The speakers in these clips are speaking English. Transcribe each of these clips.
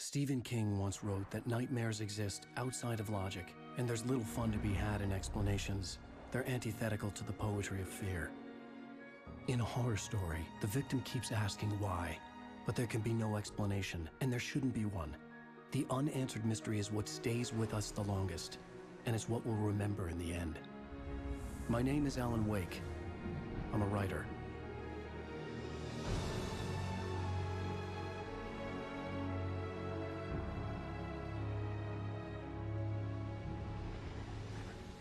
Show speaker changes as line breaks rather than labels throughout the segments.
Stephen King once wrote that nightmares exist outside of logic, and there's little fun to be had in explanations. They're antithetical to the poetry of fear. In a horror story, the victim keeps asking why, but there can be no explanation, and there shouldn't be one. The unanswered mystery is what stays with us the longest, and it's what we'll remember in the end. My name is Alan Wake. I'm a writer.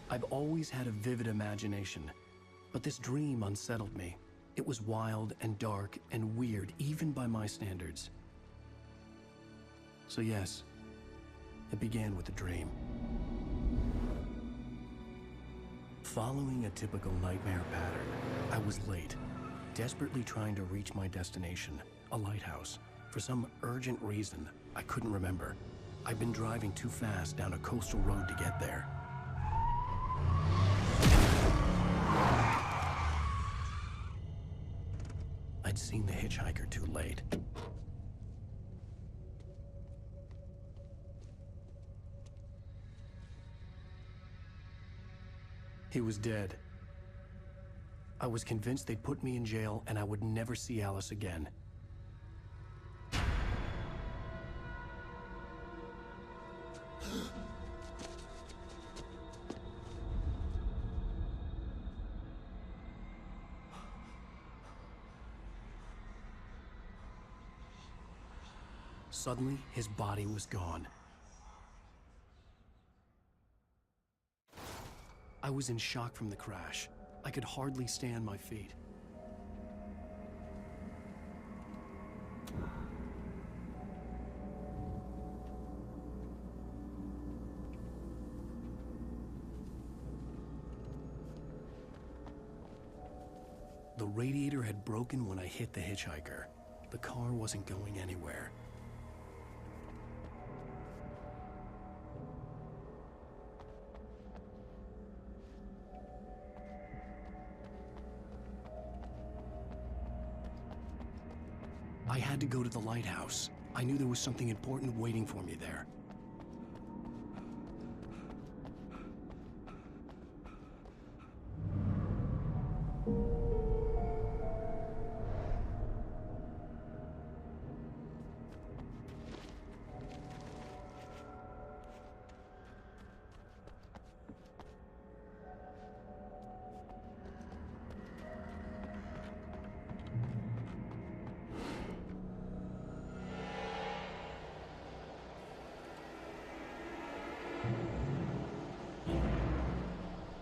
I've always had a vivid imagination, but this dream unsettled me. It was wild and dark and weird, even by my standards. So yes, it began with a dream. Following a typical nightmare pattern, I was late, desperately trying to reach my destination, a lighthouse. For some urgent reason, I couldn't remember. I'd been driving too fast down a coastal road to get there. I'd seen the hitchhiker too late. He was dead. I was convinced they'd put me in jail and I would never see Alice again. Suddenly, his body was gone. I was in shock from the crash. I could hardly stay on my feet. The radiator had broken when I hit the hitchhiker. The car wasn't going anywhere. I had to go to the lighthouse. I knew there was something important waiting for me there.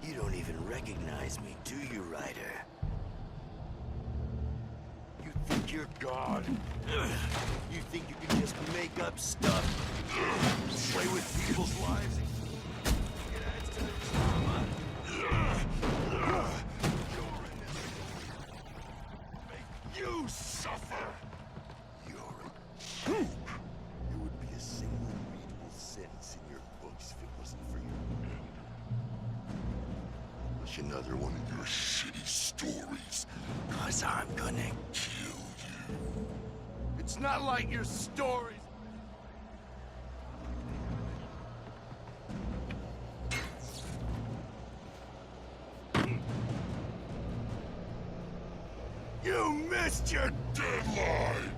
You don't even recognize me, do you, Ryder? You think you're God? You think you can just make up stuff? Play with people's lives? It adds to the drama. Make you suffer! You're a joke. There would be a single readable sentence in your books if it wasn't for you. Another one of your shitty stories. 'Cause I'm gonna kill you. It's not like your stories. You missed your deadline!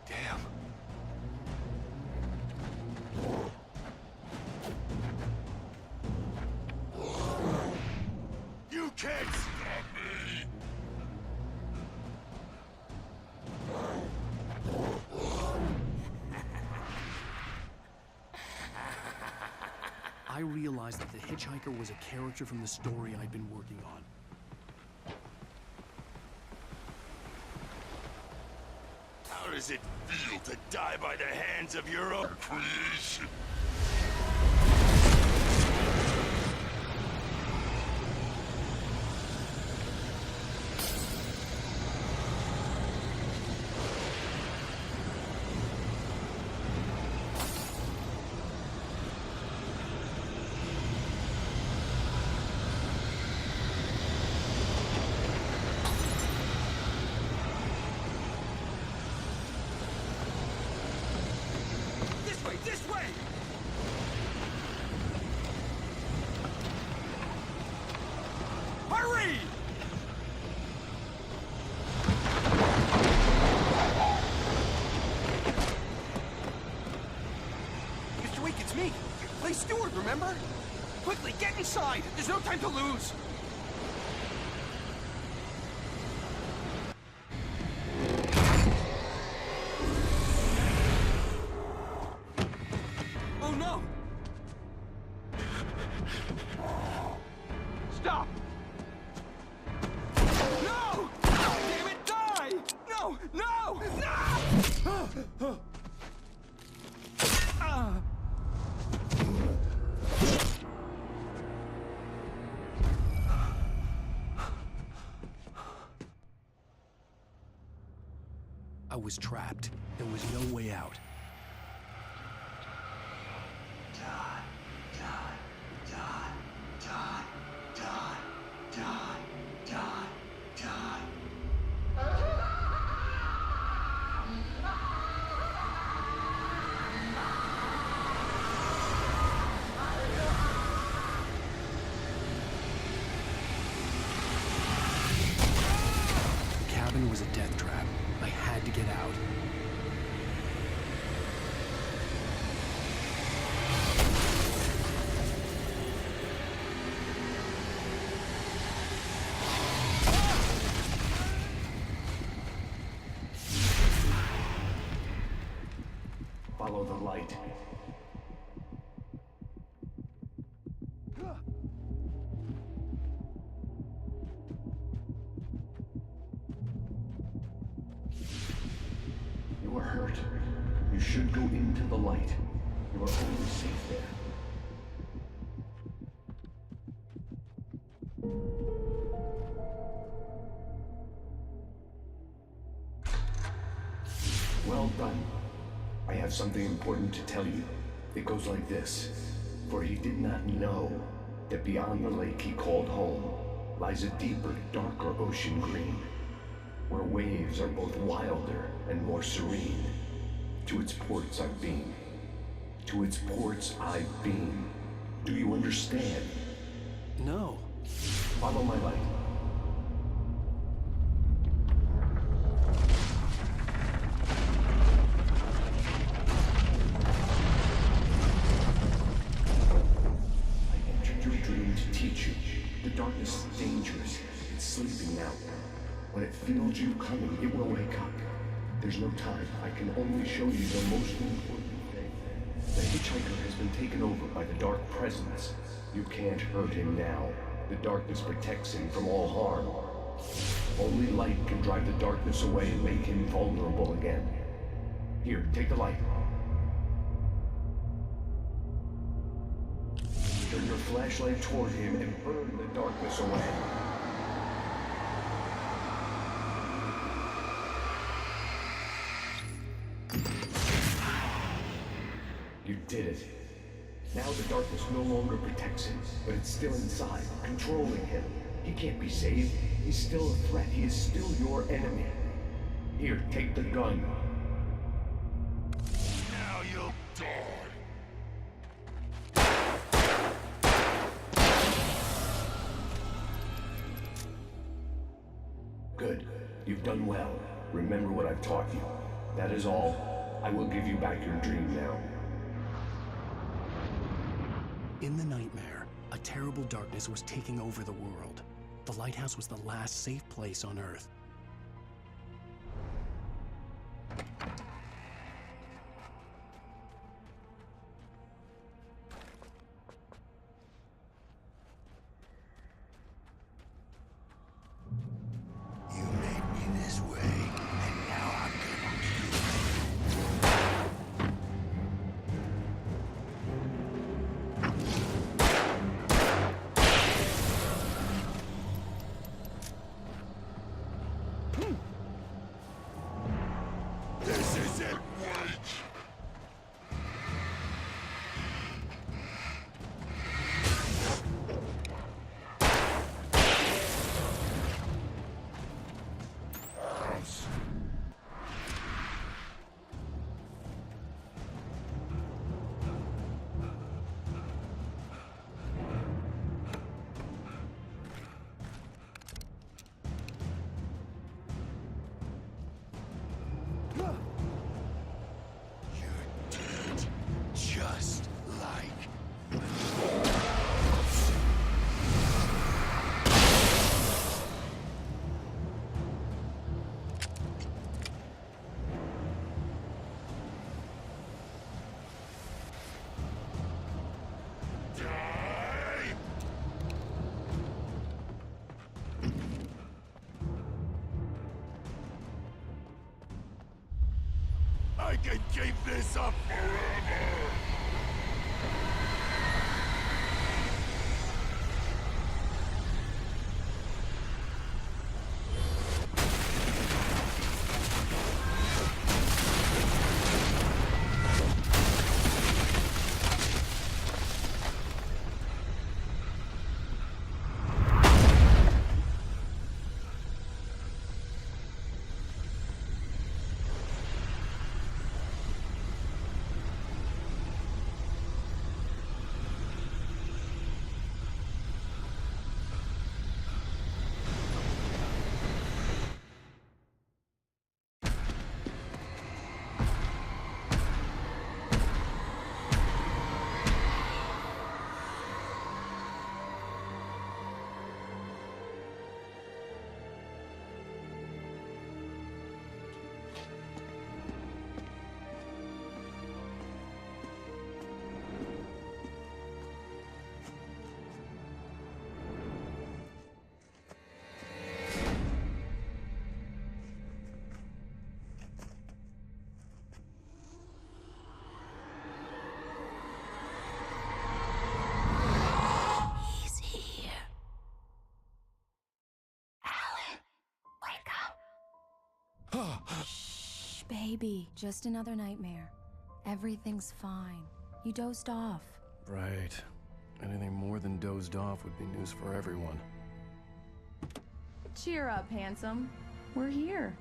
Damn. You can't stop me!
I realized that the hitchhiker was a character from the story I'd been working on.
How does it feel to die by the hands of your own creation? This way! Hurry! Mr. Week, it's me. Play steward, remember? Quickly, get inside! There's no time to lose! Oh no! Stop! No! Damn it, die! No! No! No!
I was trapped. There was no way out. The cabin was a death trap. I had to get out. Follow the light. You are hurt. You should go into the light. You are only safe there. Well done. I have something important to tell you. It goes like this. For he did not know that beyond the lake he called home lies a deeper, darker ocean green, where waves are both wilder and more serene. To its ports I've been. To its ports I've been. Do you understand? No. Follow my light. Teach you. The darkness is dangerous. It's sleeping now. When it feels you coming, it will wake up. There's no time. I can only show you the most important thing. The hitchhiker has been taken over by the dark presence. You can't hurt him now. The darkness protects him from all harm. Only light can drive the darkness away and make him vulnerable again. Here, take the light. Turn your flashlight toward him and burn the darkness away. You did it. Now the darkness no longer protects him, but it's still inside, controlling him. He can't be saved. He's still a threat. He is still your enemy. Here, take the gun.
Now you'll die.
Good. You've done well. Remember what I've taught you. That is all. I will give you back your dream now. In the nightmare, a terrible darkness was taking over the world. The lighthouse was the last safe place on Earth.
I can keep this up forever!
Shh, baby. Just another nightmare. Everything's fine. You dozed off.
Right. Anything more than dozed off would be news for everyone.
Cheer up, handsome. We're here.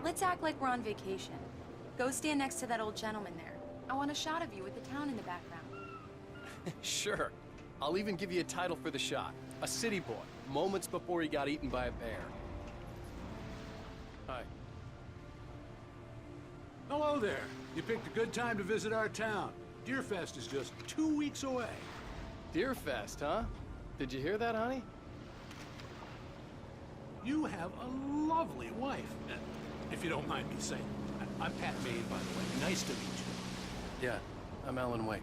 Let's act like we're on vacation. Go stand next to that old gentleman there. I want a shot of you with the town in the background.
Sure. I'll even give you a title for the shot. A city boy, moments before he got eaten by a bear. Hi.
Hello there. You picked a good time to visit our town. Deerfest is just 2 weeks away.
Deerfest, huh? Did you hear that, honey?
You have a lovely wife. If you don't mind me saying. I'm Pat Maine, by the way. Nice to meet you.
Yeah, I'm Alan Wake.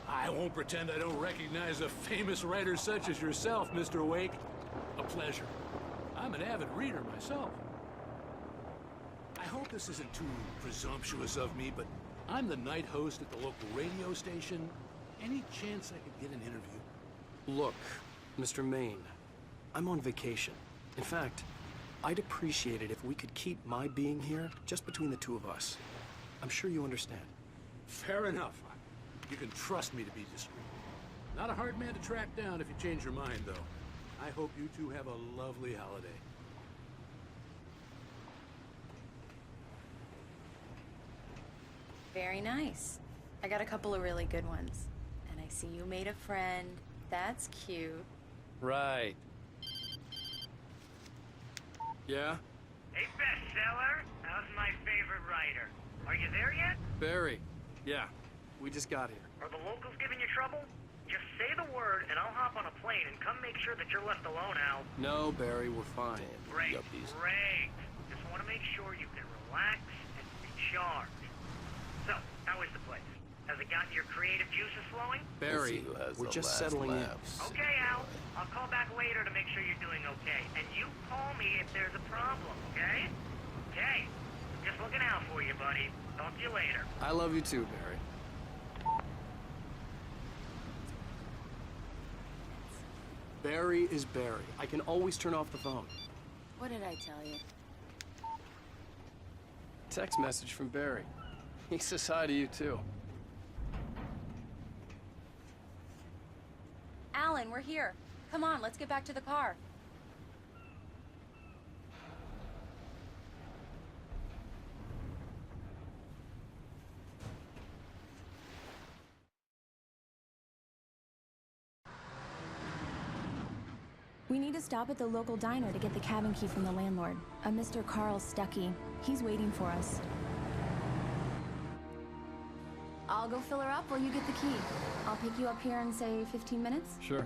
I won't pretend I don't recognize a famous writer such as yourself, Mr. Wake. A pleasure. I'm an avid reader myself. I hope this isn't too presumptuous of me, but I'm the night host at the local radio station. Any chance I could get an interview?
Look, Mr. Maine, I'm on vacation. In fact, I'd appreciate it if we could keep my being here just between the two of us. I'm sure you understand.
Fair enough. You can trust me to be discreet. Not a hard man to track down if you change your mind, though. I hope you two have a lovely holiday.
Very nice. I got a couple of really good ones. And I see you made a friend. That's cute.
Right. Yeah?
Hey, bestseller. How's my favorite writer? Are you there yet?
Barry. Yeah, we just got here.
Are the locals giving you trouble? Just say the word, and I'll hop on a plane and come make sure that you're left alone, Al.
No, Barry, we're fine.
Great,
Yuppies.
great. Just want to make sure you can relax and recharge. So, how is the place? Has it gotten your creative juices flowing?
Barry,
We're just settling in.
Okay, Al. I'll call back later to make sure you're doing okay. And you call me if there's a problem, okay? Okay. Just looking out for you, buddy. Talk to you later.
I love you too, Barry.
Barry is Barry. I can always turn off the phone.
What did I tell you?
Text message from Barry. He says hi to you too.
Alan, we're here. Come on, let's get back to the car. We need to stop at the local diner to get the cabin key from the landlord, a Mr. Carl Stuckey. He's waiting for us. I'll go fill her up while you get the key. I'll pick you up here in, say, 15 minutes?
Sure.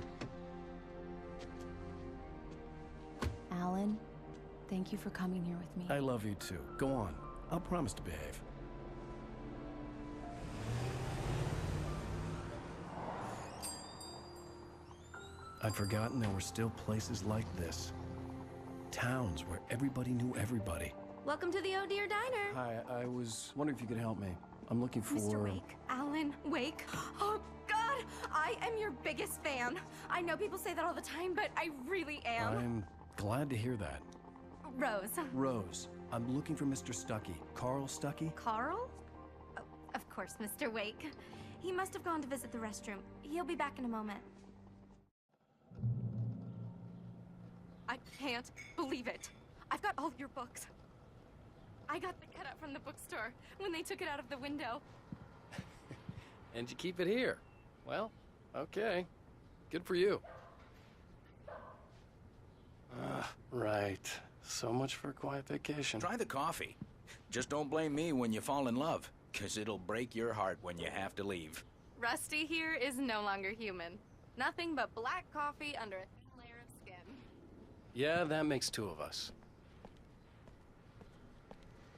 Alan, thank you for coming here with me.
I love you too. Go on. I'll promise to behave. I'd forgotten there were still places like this. Towns where everybody knew everybody.
Welcome to the Oh Dear Diner.
Hi, I was wondering if you could help me. I'm looking for...
Mr. Wake. Alan Wake. Oh, God! I am your biggest fan. I know people say that all the time, but I really am.
I'm glad to hear that.
Rose.
Rose, I'm looking for Mr. Stuckey. Carl Stuckey?
Carl? Oh, of course, Mr. Wake. He must have gone to visit the restroom. He'll be back in a moment. I can't believe it. I've got all of your books. I got the cutout from the bookstore when they took it out of the window.
And you keep it here. Well, okay. Good for you. Right. So much for a quiet vacation.
Try the coffee. Just don't blame me when you fall in love, 'cause it'll break your heart when you have to leave.
Rusty here is no longer human. Nothing but black coffee under a thin layer of skin.
Yeah, that makes two of us.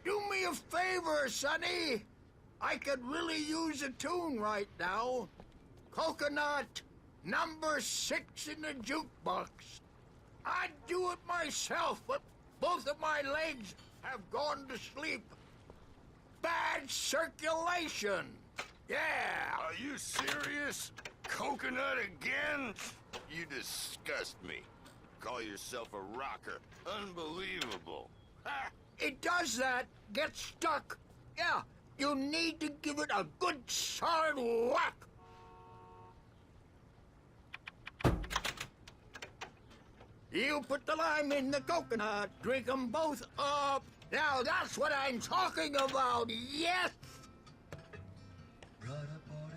Do me a favor, Sonny. I could really use a tune right now. Coconut, number 6 in the jukebox. I'd do it myself, but both of my legs have gone to sleep. Bad circulation. Yeah.
Are you serious? Coconut again? You disgust me. Call yourself a rocker. Unbelievable. Ha!
It does that. Get stuck. Yeah, you need to give it a good solid whack. You put the lime in the coconut, drink them both up. Now that's what I'm talking about, yes!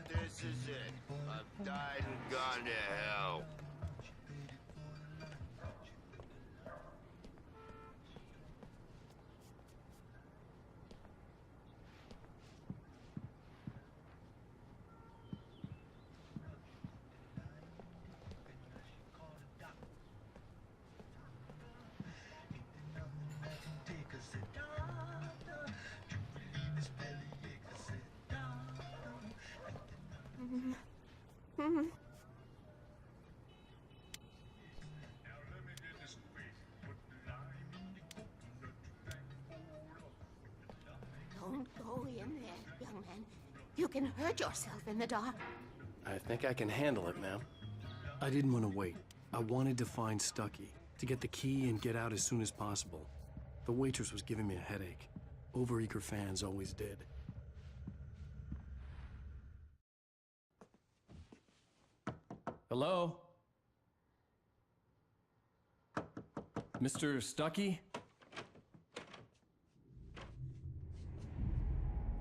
This is it. I've died and gone to hell.
Don't go in there, young man. You can hurt yourself in the dark.
I think I can handle it, ma'am.
I didn't want to wait. I wanted to find Stuckey, to get the key and get out as soon as possible. The waitress was giving me a headache. Overeager fans always did. Hello? Mr. Stuckey?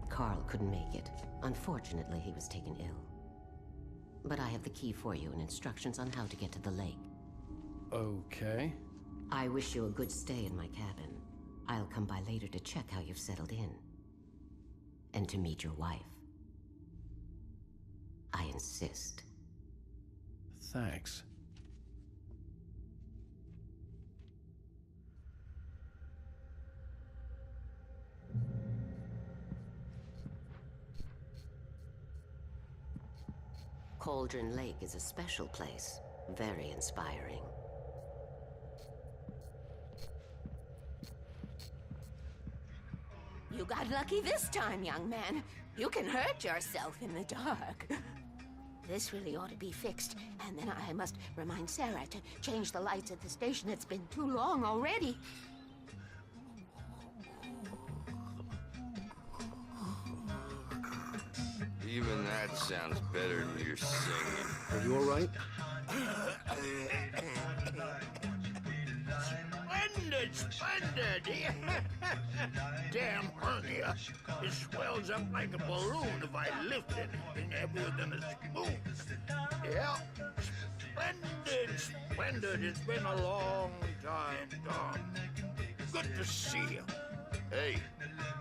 Carl couldn't make it. Unfortunately, he was taken ill. But I have the key for you and instructions on how to get to the lake.
Okay.
I wish you a good stay in my cabin. I'll come by later to check how you've settled in. And to meet your wife. I insist.
Thanks.
Cauldron Lake is a special place. Very inspiring. You got lucky this time, young man. You can hurt yourself in the dark. This really ought to be fixed, and then I must remind Sarah to change the lights at the station. It's been too long already.
Even that sounds better than your singing.
Are you all right?
Splendid It's splendid! Damn hernia. It swells up like a balloon if I lift anything heavier than a spoon. Yeah, splendid. It's been a long time, Tom. Good to see you.
Hey,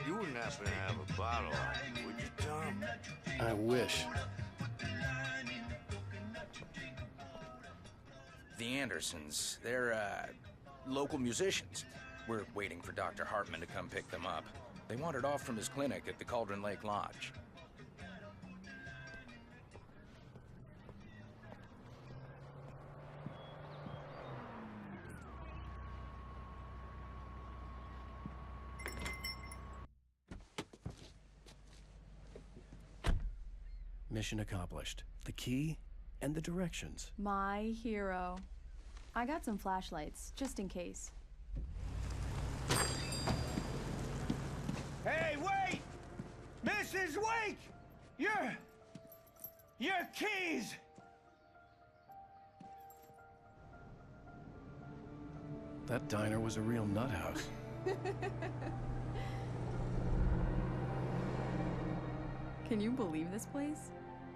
you wouldn't happen to have a bottle on you, would you, Tom?
I wish.
The Andersons, they're, local musicians. We're waiting for Dr. Hartman to come pick them up. They wandered off from his clinic at the Cauldron Lake Lodge.
Mission accomplished. The key and the directions.
My hero. I got some flashlights, just in case.
Hey, wait! Mrs. Wake! Your keys!
That diner was a real nut house.
Can you believe this place?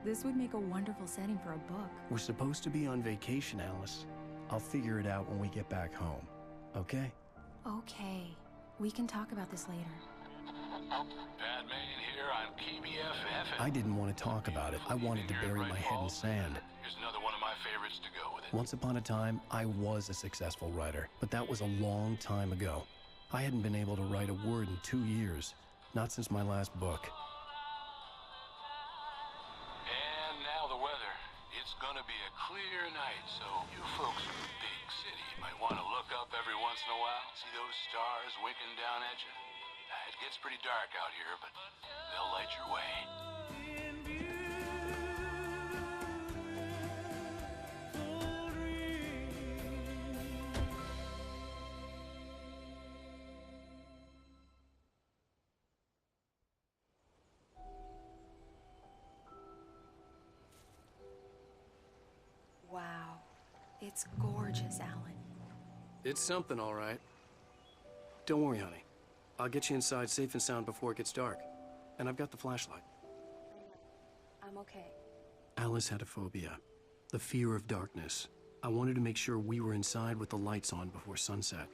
This would make a wonderful setting for a book.
We're supposed to be on vacation, Alice. I'll figure it out when we get back home. Okay?
Okay. We can talk about this later.
Pat Main here on KBFF.
I didn't want to talk about it. I wanted to bury my head in sand.
Here's another one of my favorites to go with it.
Once upon a time, I was a successful writer, but that was a long time ago. I hadn't been able to write a word in 2 years. Not since my last book.
And now the weather. It's gonna be a clear night, so you folks in the big city might want to look up every once in a while. See those stars winking down at you? It gets pretty dark out here, but they'll light your way.
Wow. It's gorgeous, Alan.
It's something, all right. Don't worry, honey. I'll get you inside safe and sound before it gets dark. And I've got the flashlight.
I'm okay.
Alice had a phobia. The fear of darkness. I wanted to make sure we were inside with the lights on before sunset.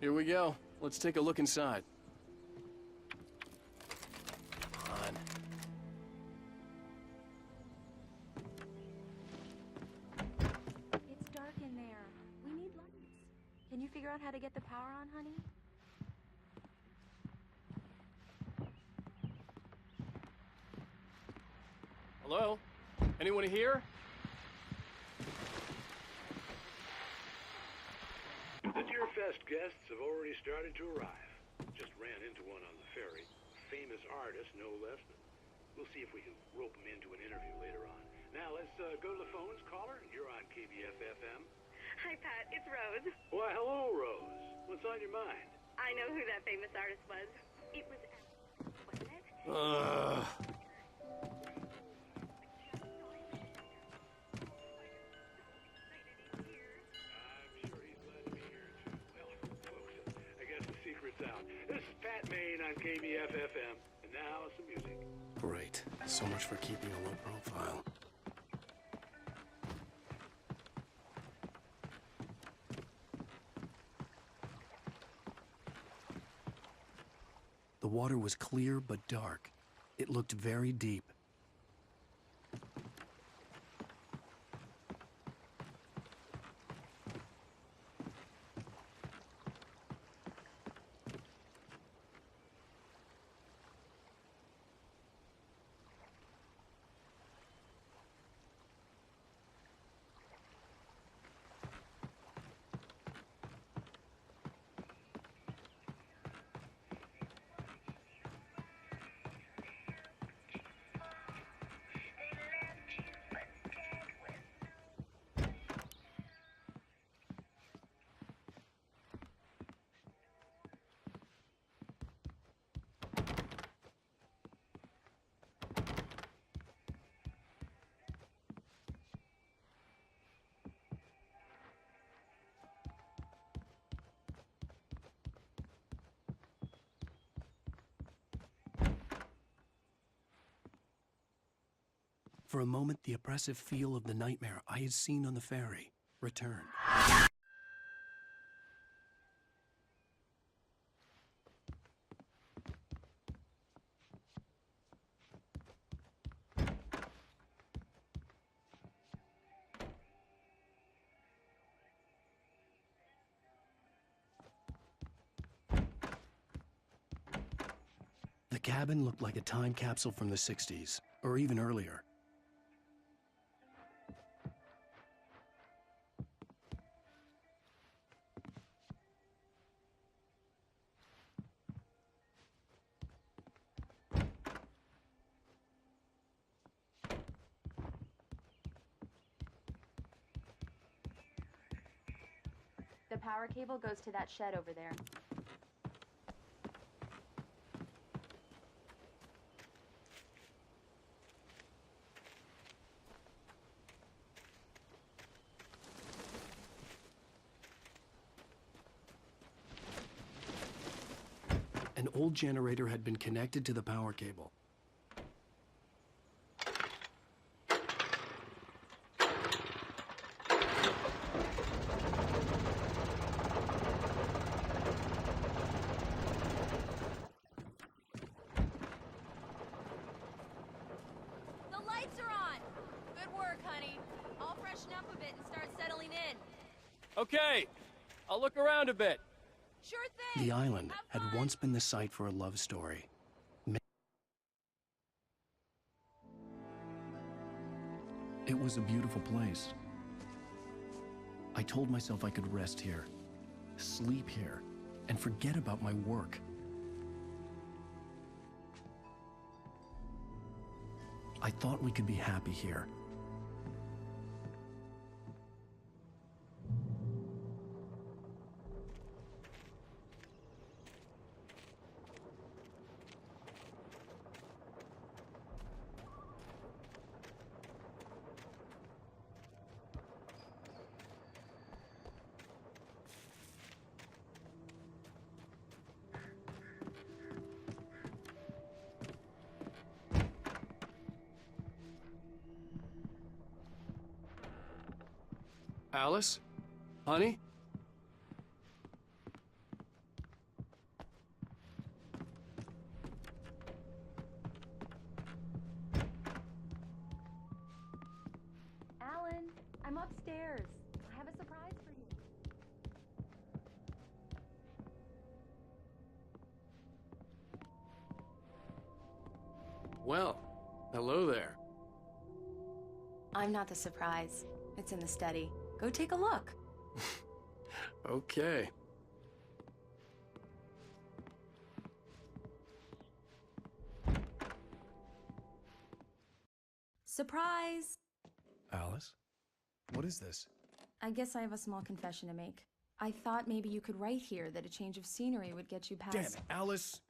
Here we go. Let's take a look inside. Come on.
It's dark in there. We need lights. Can you figure out how to get the power on, honey?
Hello? Anyone here?
The Deerfest guests have already started to arrive. Just ran into one on the ferry. Famous artist, no less. We'll see if we can rope him into an interview later on. Now, let's go to the phones. Caller, you're on KBFFM.
Hi, Pat. It's Rose.
Why, hello, Rose. What's on your mind?
I know who that famous artist was. It was... wasn't it?
I'm sure he's glad to be here, too. Well, folks, I guess the secret's out. This is Pat Main on KBFFM. And now, some music.
Great. So much for keeping a low profile. The water was clear but dark. It looked very deep. For a moment, the oppressive feel of the nightmare I had seen on the ferry returned. The cabin looked like a time capsule from the 60s, or even earlier.
The power cable goes to that shed over there.
An old generator had been connected to the power cable.
The lights are on! Good work, honey. I'll freshen up a bit and start settling in.
Okay, I'll look around a bit.
Sure thing!
The island had once been the site for a love story. It was a beautiful place. I told myself I could rest here, sleep here, and forget about my work. I thought we could be happy here.
Alice? Honey?
Alan, I'm upstairs. I have a surprise for you.
Well, hello there.
I'm not the surprise. It's in the study. Go take a look.
Okay.
Surprise!
Alice? What is this?
I guess I have a small confession to make. I thought maybe you could write here that a change of scenery would get you past...
Damn it, Alice!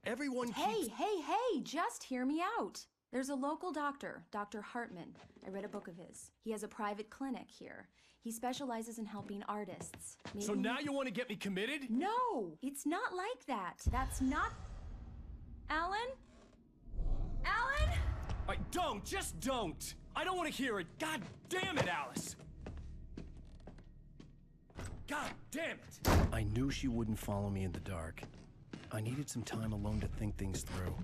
Everyone keeps...
Hey, just hear me out. There's a local doctor, Dr. Hartman. I read a book of his. He has a private clinic here. He specializes in helping artists. Maybe...
So now you want to get me committed?
No, it's not like that. That's not... Alan? Alan?
Just don't! I don't want to hear it! God damn it, Alice! God damn it! I knew she wouldn't follow me in the dark. I needed some time alone to think things through.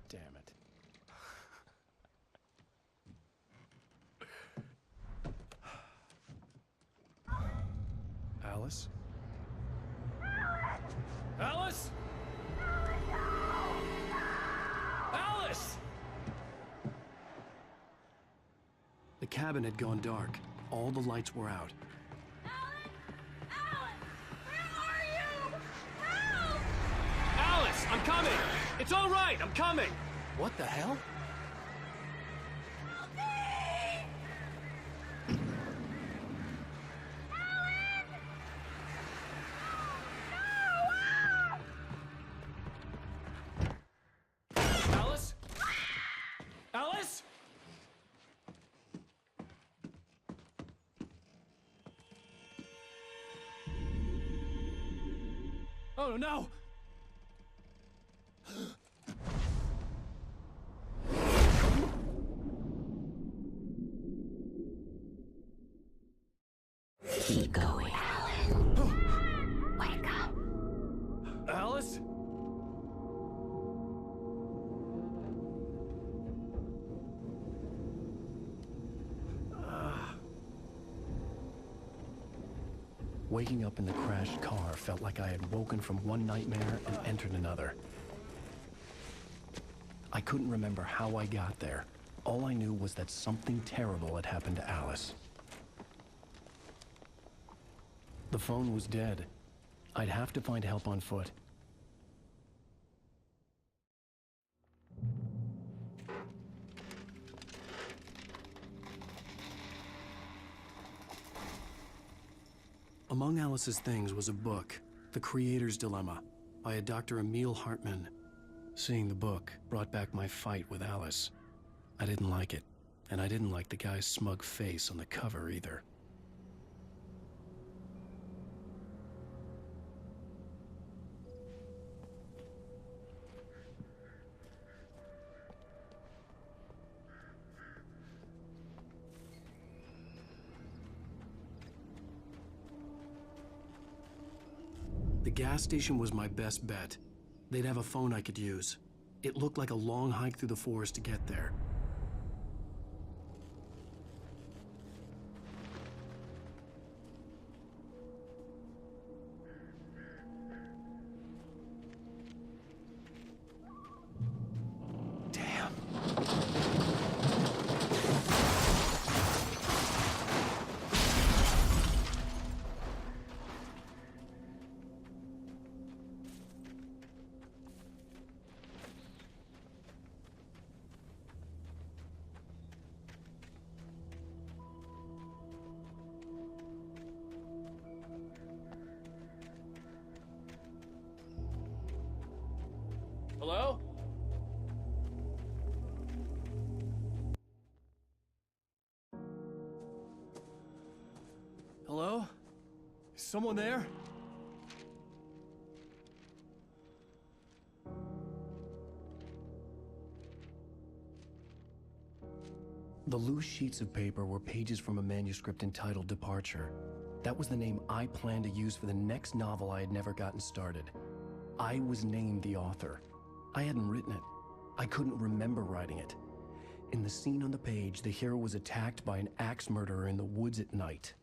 Damn it. Alice?
Alice? Alice!
The cabin had gone dark. All the lights were out.
Alice, I'm coming! It's all right, I'm coming!
What the hell?
Alice? Alice? Oh no!
Keep going, Alan. Wake up.
Alice?
Waking up in the crashed car felt like I had woken from one nightmare and entered another. I couldn't remember how I got there. All I knew was that something terrible had happened to Alice. The phone was dead. I'd have to find help on foot. Among Alice's things was a book, The Creator's Dilemma, by a Dr. Emil Hartman. Seeing the book brought back my fight with Alice. I didn't like it, and I didn't like the guy's smug face on the cover either. The gas station was my best bet. They'd have a phone I could use. It looked like a long hike through the forest to get there. Damn.
Hello?
Hello? Is someone there? The loose sheets of paper were pages from a manuscript entitled Departure. That was the name I planned to use for the next novel I had never gotten started. I was named the author. I hadn't written it. I couldn't remember writing it. In the scene on the page, the hero was attacked by an axe murderer in the woods at night.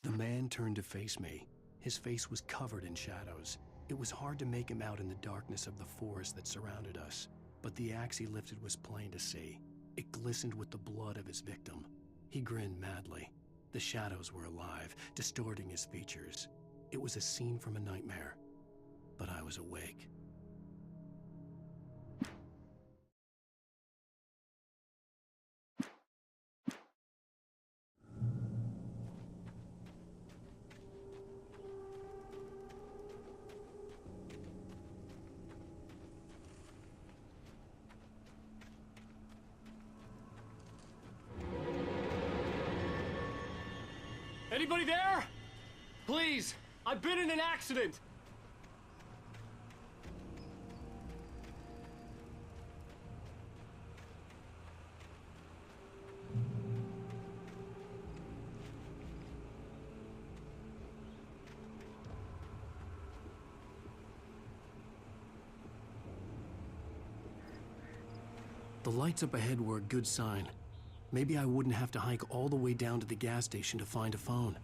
The man turned to face me. His face was covered in shadows. It was hard to make him out in the darkness of the forest that surrounded us, but the axe he lifted was plain to see. It glistened with the blood of his victim. He grinned madly. The shadows were alive, distorting his features. It was a scene from a nightmare, but I was awake.
Anybody there?
Please! I've been in an accident! The lights up ahead were a good sign. Maybe I wouldn't have to hike all the way down to the gas station to find a phone.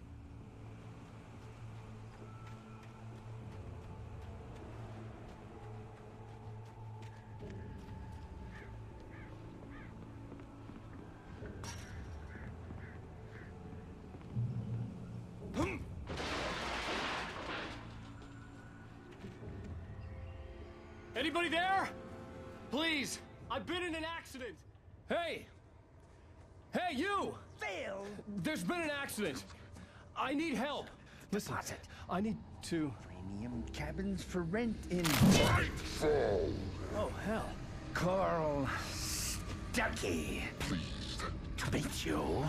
Anybody there? Please! I've been in an accident! Hey! Hey, you!
Phil!
There's been an accident! I need help! Listen,
Deposit.
I need to...
Premium cabins for rent in...
Oh, hell.
Carl Stuckey. Pleased to meet you.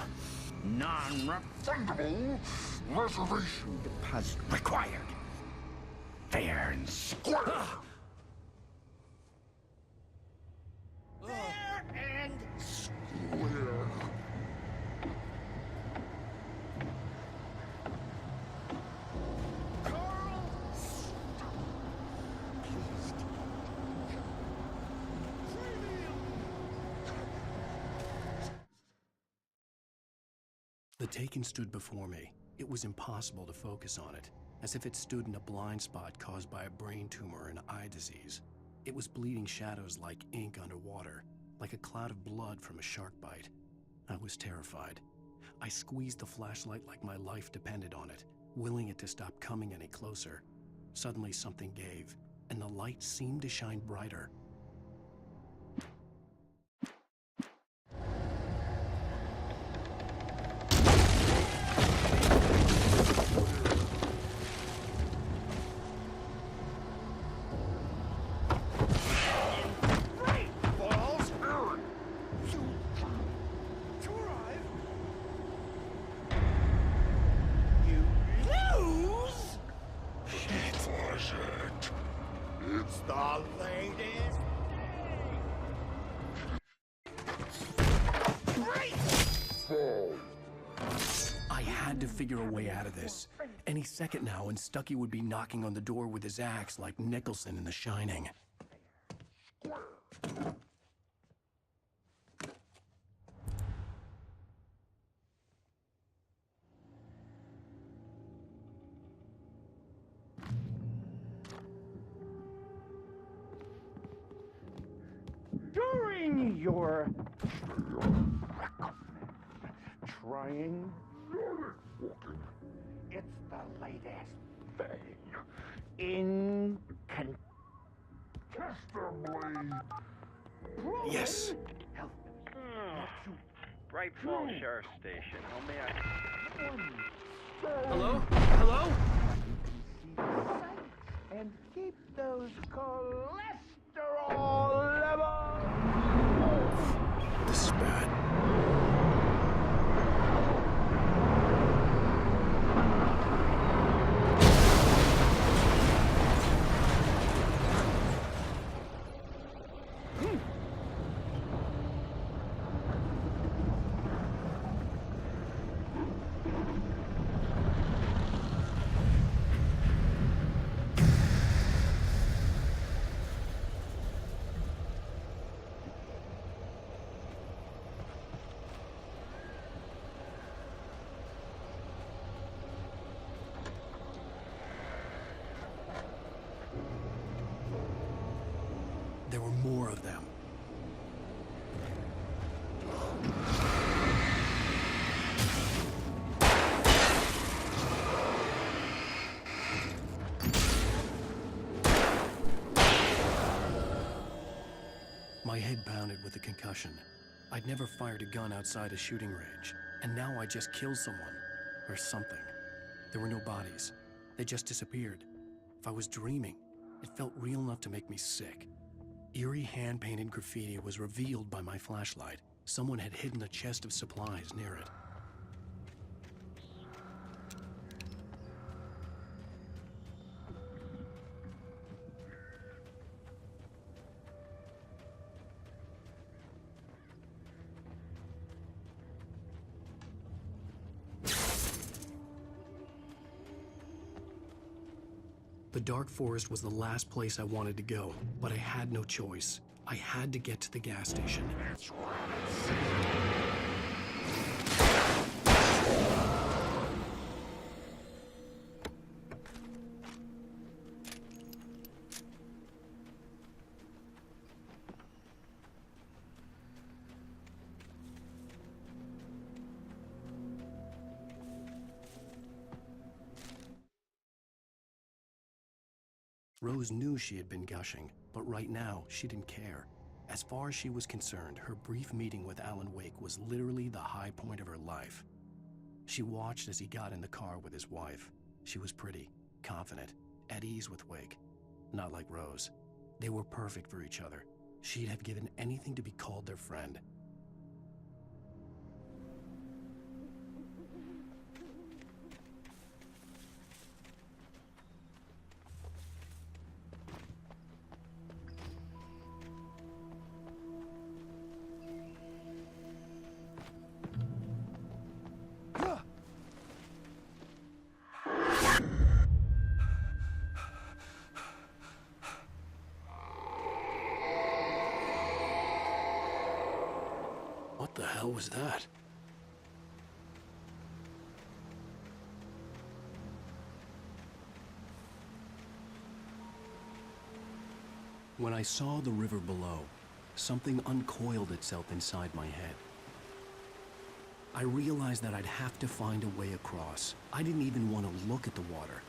Non-refundable reservation deposit required. Fair and square. Fair and square. Carl Stuckey. Pleased.
The Taken stood before me. It was impossible to focus on it, as if it stood in a blind spot caused by a brain tumor and eye disease. It was bleeding shadows like ink underwater, like a cloud of blood from a shark bite. I was terrified. I squeezed the flashlight like my life depended on it, willing it to stop coming any closer. Suddenly something gave, and the light seemed to shine brighter.
It's the latest
I had to figure a way out of this. Any second now, and Stuckey would be knocking on the door with his axe like Nicholson in The Shining.
During your trying walking, it's the latest thing. Incontestably.
Yes.
Bright Falls Sheriff Station. How may I...
Hello? Hello?
And keep those cholesterol levels.
This is bad. There were more of them. My head pounded with a concussion. I'd never fired a gun outside a shooting range, and now I just killed someone. Or something. There were no bodies. They just disappeared. If I was dreaming, it felt real enough to make me sick. Eerie hand-painted graffiti was revealed by my flashlight. Someone had hidden a chest of supplies near it. The dark forest was the last place I wanted to go, but I had no choice. I had to get to the gas station. Rose knew she had been gushing, but right now, she didn't care. As far as she was concerned, her brief meeting with Alan Wake was literally the high point of her life. She watched as he got in the car with his wife. She was pretty, confident, at ease with Wake. Not like Rose. They were perfect for each other. She'd have given anything to be called their friend. What the hell was that? When I saw the river below, something uncoiled itself inside my head. I realized that I'd have to find a way across. I didn't even want to look at the water.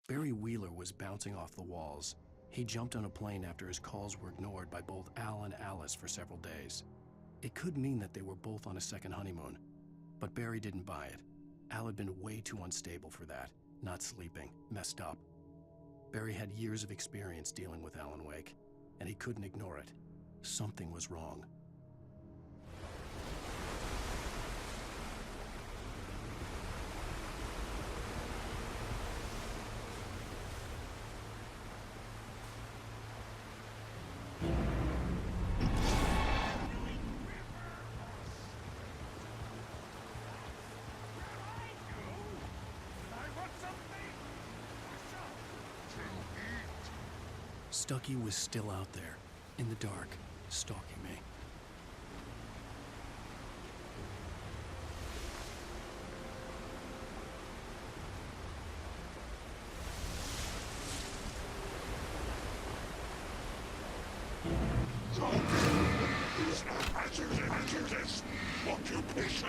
Barry Wheeler was bouncing off the walls. He jumped on a plane after his calls were ignored by both Al and Alice for several days. It could mean that they were both on a second honeymoon, but Barry didn't buy it. Al had been way too unstable for that, not sleeping, messed up. Barry had years of experience dealing with Alan Wake, and he couldn't ignore it. Something was wrong. Stucky was still out there, in the dark, stalking me.
Occupation!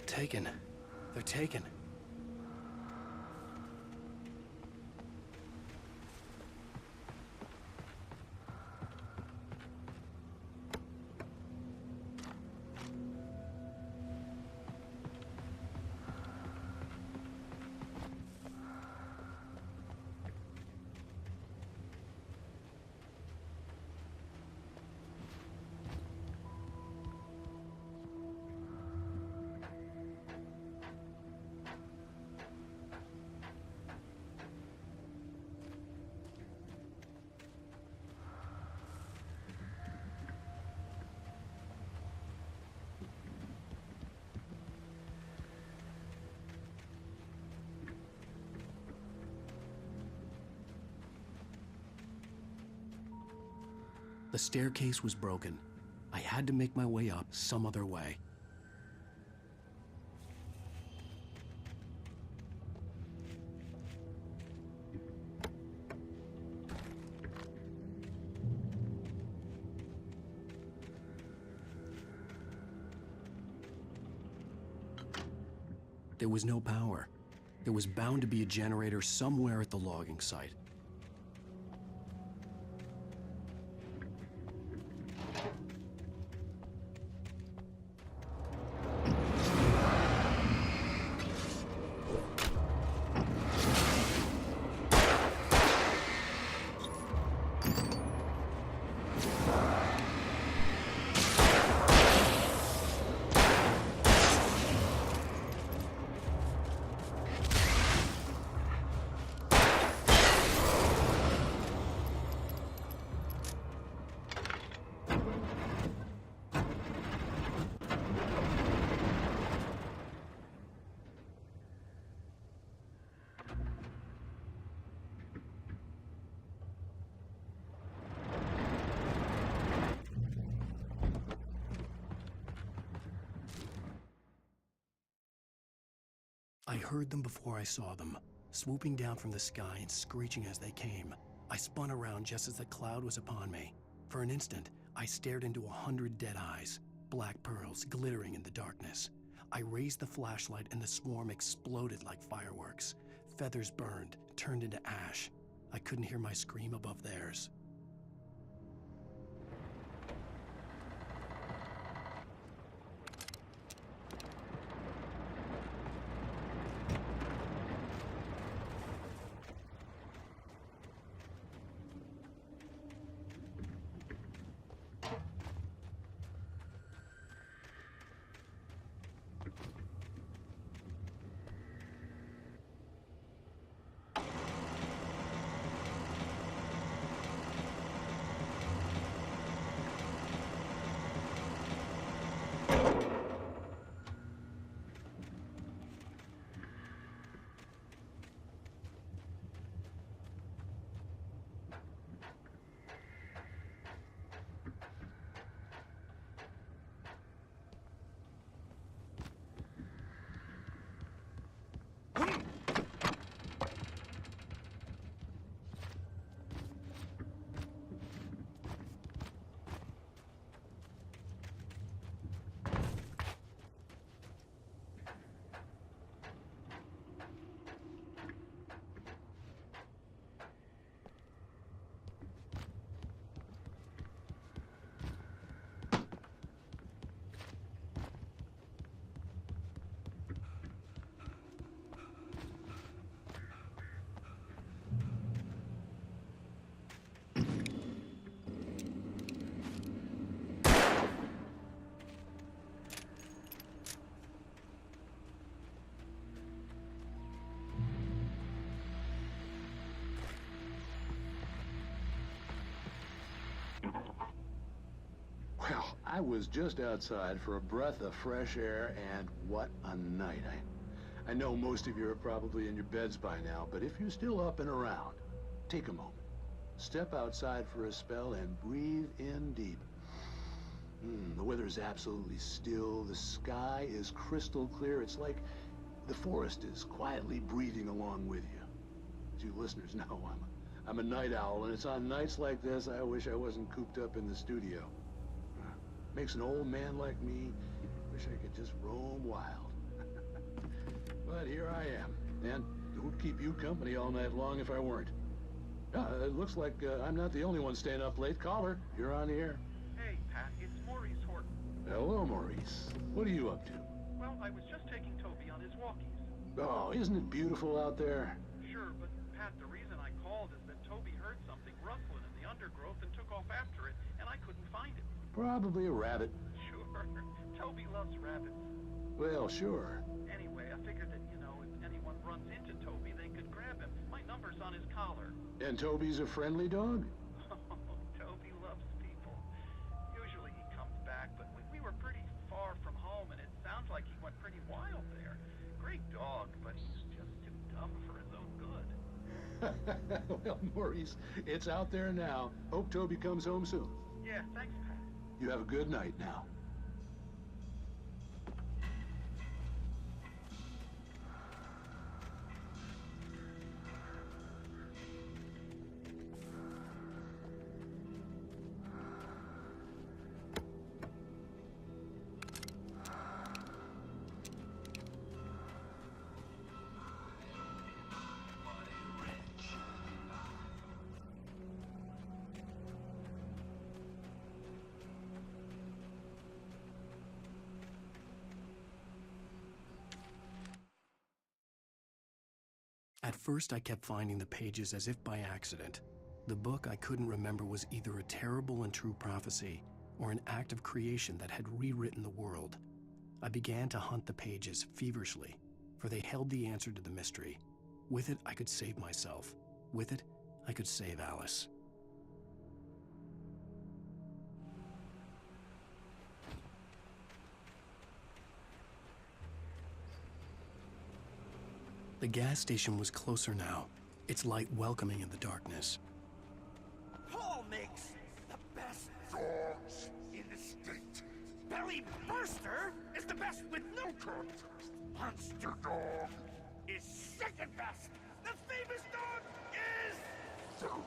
Taken. They're taken. The staircase was broken. I had to make my way up some other way. There was no power. There was bound to be a generator somewhere at the logging site. I heard them before I saw them, swooping down from the sky and screeching as they came. I spun around just as the cloud was upon me. For an instant, I stared into 100 dead eyes, black pearls glittering in the darkness. I raised the flashlight and the swarm exploded like fireworks. Feathers burned, turned into ash. I couldn't hear my scream above theirs.
Well, I was just outside for a breath of fresh air, and what a night. I know most of you are probably in your beds by now, but if you're still up and around, take a moment. Step outside for a spell and breathe in deep. The weather's absolutely still. The sky is crystal clear. It's like the forest is quietly breathing along with you. As you listeners know, I'm a night owl, and it's on nights like this I wish I wasn't cooped up in the studio. Makes an old man like me wish I could just roam wild. But here I am, and it would keep you company all night long if I weren't. It looks like I'm not the only one staying up late. Caller, you're on the air.
Hey, Pat, it's Maurice Horton.
Hello, Maurice. What are you up to?
Well, I was just taking Toby on his walkies.
Oh, isn't it beautiful out there?
Sure, but Pat, the reason I called is that Toby heard something rustling in the undergrowth and took off after it, and I couldn't find it.
Probably a rabbit.
Sure. Toby loves rabbits.
Well, sure.
Anyway, I figured that, if anyone runs into Toby, they could grab him. My number's on his collar.
And Toby's a friendly dog?
Toby loves people. Usually he comes back, but we were pretty far from home, and it sounds like he went pretty wild there. Great dog, but he's just too dumb for his own good.
Well, Maurice, it's out there now. Hope Toby comes home soon.
Yeah, thanks, Pat.
You have a good night now.
At first, I kept finding the pages as if by accident. The book I couldn't remember was either a terrible and true prophecy or an act of creation that had rewritten the world. I began to hunt the pages feverishly, for they held the answer to the mystery. With it, I could save myself. With it, I could save Alice. The gas station was closer now, its light welcoming in the darkness.
Paul makes the best dogs in the state. Belly Burster is the best with no contest. Monster Dog is second best. The famous dog is third.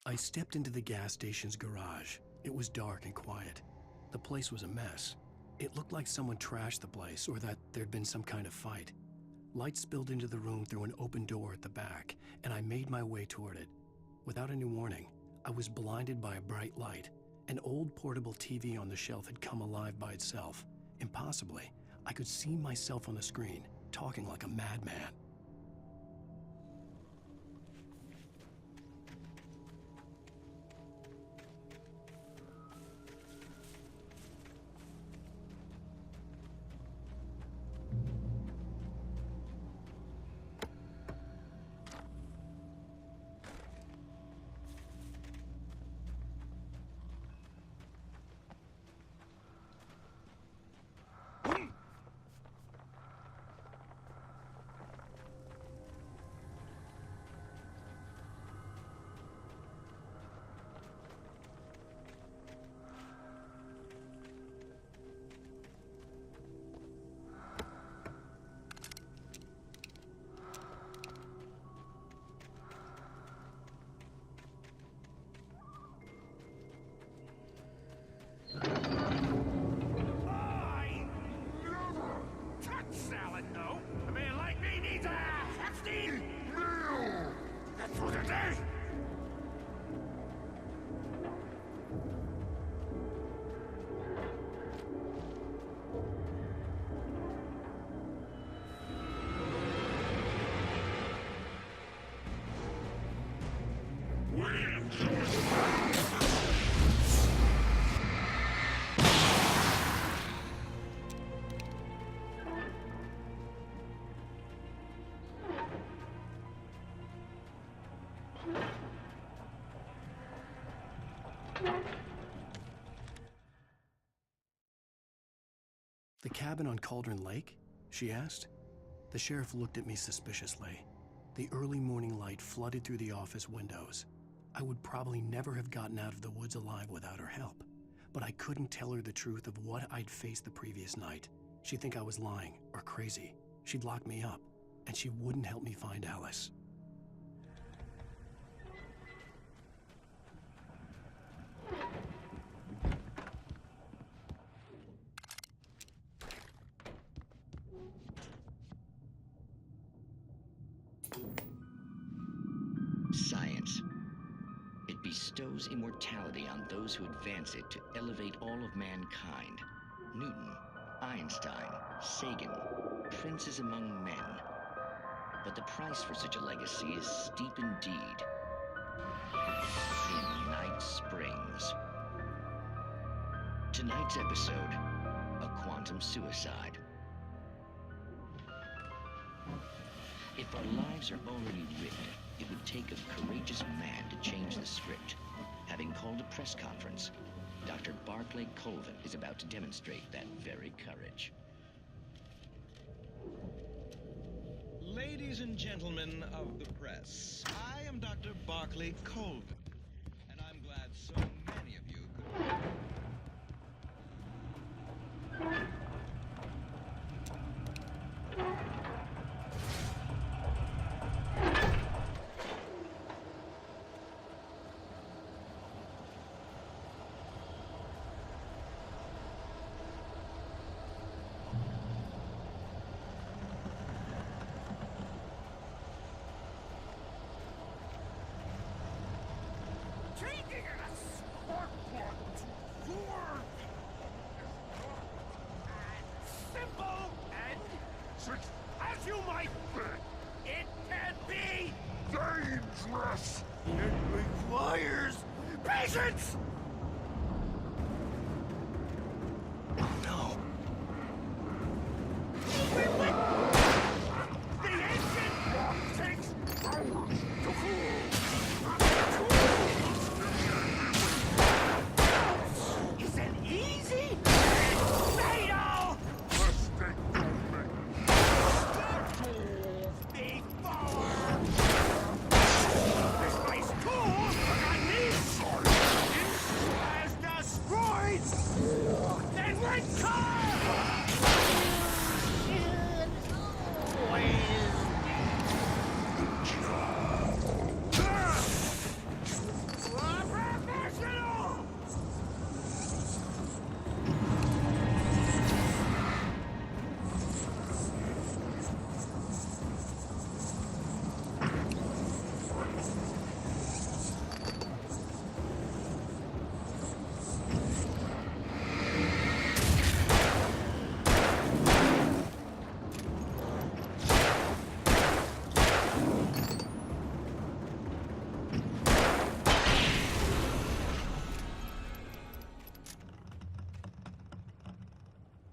I stepped into the gas station's garage. It was dark and quiet. The place was a mess. It looked like someone trashed the place or that there'd been some kind of fight. Light spilled into the room through an open door at the back, and I made my way toward it. Without any warning, I was blinded by a bright light. An old portable TV on the shelf had come alive by itself. Impossibly, I could see myself on the screen, talking like a madman.
Salad, no. A man like me needs a hefty meal. That's for the day.
The cabin on Cauldron Lake? She asked. The sheriff looked at me suspiciously. The early morning light flooded through the office windows. I would probably never have gotten out of the woods alive without her help, but I couldn't tell her the truth of what I'd faced the previous night. She'd think I was lying or crazy. She'd lock me up, and she wouldn't help me find Alice.
Science. It bestows immortality on those who advance it to elevate all of mankind. Newton, Einstein, Sagan, princes among men. But the price for such a legacy is steep indeed. In Night Springs. Tonight's episode, a quantum suicide. If our lives are already written, it would take a courageous man to change the script. Having called a press conference, Dr. Barclay Colvin is about to demonstrate that very courage.
Ladies and gentlemen of the press, I am Dr. Barclay Colvin, and I'm glad so many of you could...
Changing a spark plug to form simple and as you might think, it can be dangerous. It requires patience.
Oh no.
The engine takes hours to cool. Isn't easy. It's fatal. Before this ice cool on these has destroyed. Then let come.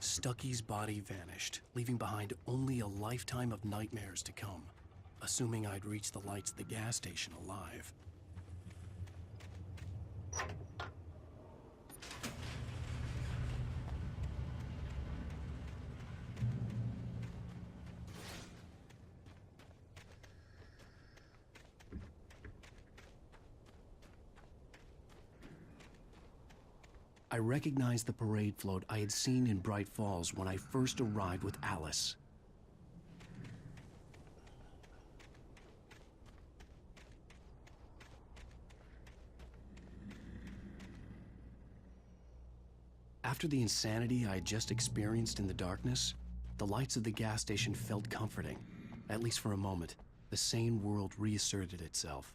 Stucky's body vanished, leaving behind only a lifetime of nightmares to come, assuming I'd reach the lights at the gas station alive. I recognized the parade float I had seen in Bright Falls when I first arrived with Alice. After the insanity I had just experienced in the darkness, the lights of the gas station felt comforting. At least for a moment, the sane world reasserted itself.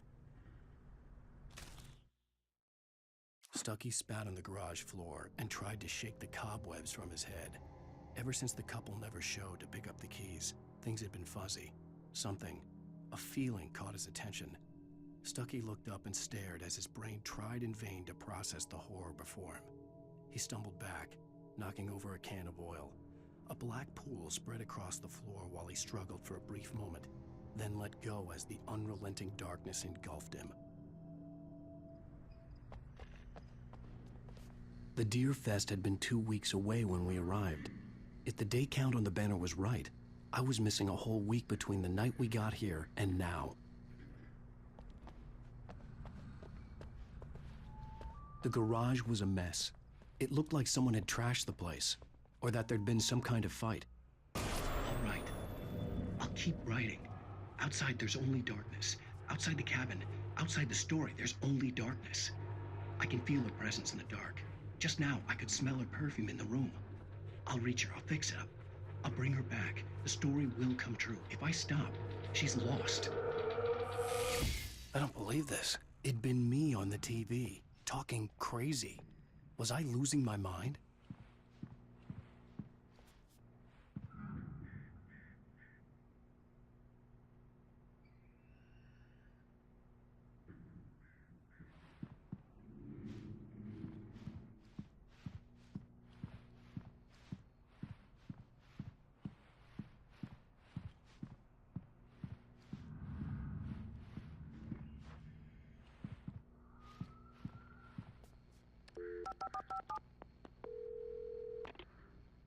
Stucky spat on the garage floor and tried to shake the cobwebs from his head. Ever since the couple never showed to pick up the keys, things had been fuzzy. Something, a feeling, caught his attention. Stucky looked up and stared as his brain tried in vain to process the horror before him. He stumbled back, knocking over a can of oil. A black pool spread across the floor while he struggled for a brief moment, then let go as the unrelenting darkness engulfed him. The Deer Fest had been 2 weeks away when we arrived. If the day count on the banner was right, I was missing a whole week between the night we got here and now. The garage was a mess. It looked like someone had trashed the place, or that there'd been some kind of fight.
All right. I'll keep writing. Outside, there's only darkness. Outside the cabin, outside the story, there's only darkness. I can feel her presence in the dark. Just now, I could smell her perfume in the room. I'll reach her. I'll fix it up. I'll bring her back. The story will come true. If I stop, she's lost.
I don't believe this. It'd been me on the TV, talking crazy. Was I losing my mind?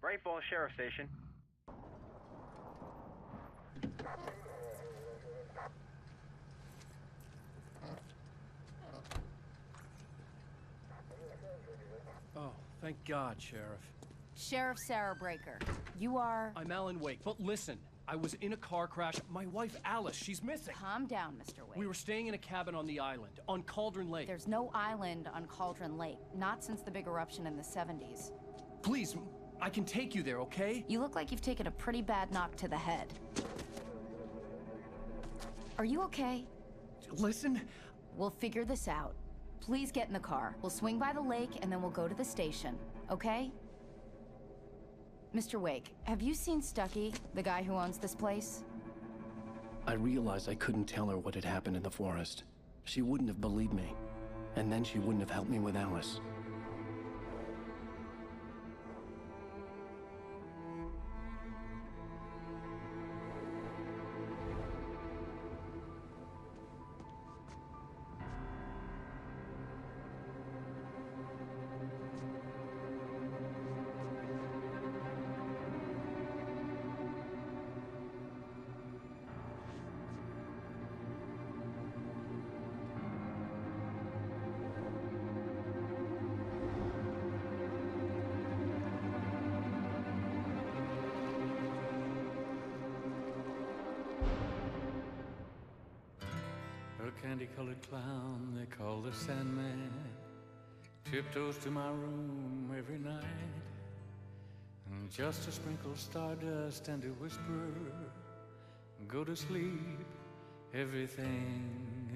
Bright Falls Sheriff Station.
Oh, thank God, Sheriff.
Sheriff Sarah Breaker. You are...
I'm Alan Wake, but listen. I was in a car crash. My wife, Alice, she's missing.
Calm down, Mr. Wake.
We were staying in a cabin on the island, on Cauldron Lake.
There's no island on Cauldron Lake. Not since the big eruption in the 70s.
Please, I can take you there, okay?
You look like you've taken a pretty bad knock to the head. Are you okay?
Listen.
We'll figure this out. Please get in the car. We'll swing by the lake and then we'll go to the station, okay? Mr. Wake, have you seen Stucky, the guy who owns this place?
I realized I couldn't tell her what had happened in the forest. She wouldn't have believed me. And then she wouldn't have helped me with Alice.
A candy-colored clown they call the Sandman tiptoes to my room every night, and just to sprinkle stardust and to whisper, go to sleep, everything